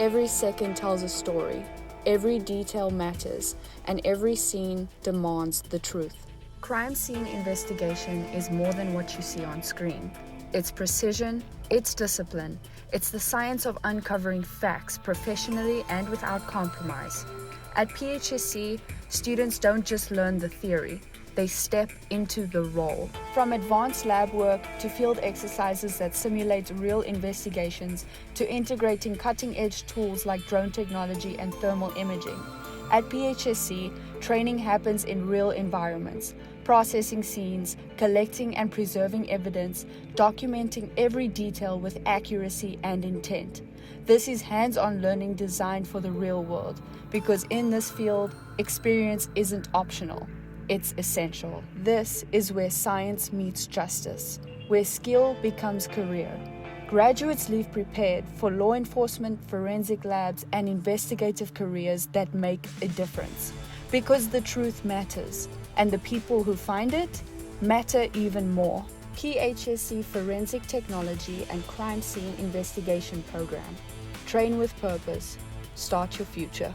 Every second tells a story, every detail matters, and every scene demands the truth. Crime scene investigation is more than what you see on screen. It's precision, it's discipline, it's the science of uncovering facts professionally and without compromise. At PHSC, students don't just learn the theory, they step into the role. From advanced lab work to field exercises that simulate real investigations to integrating cutting-edge tools like drone technology and thermal imaging. At PHSC, training happens in real environments, processing scenes, collecting and preserving evidence, documenting every detail with accuracy and intent. This is hands-on learning designed for the real world, because in this field, experience isn't optional, it's essential. This is where science meets justice, where skill becomes career. Graduates leave prepared for law enforcement, forensic labs, and investigative careers that make a difference. Because the truth matters, and the people who find it matter even more. PHSC Forensic Technology and Crime Scene Investigation Program. Train with purpose. Start your future.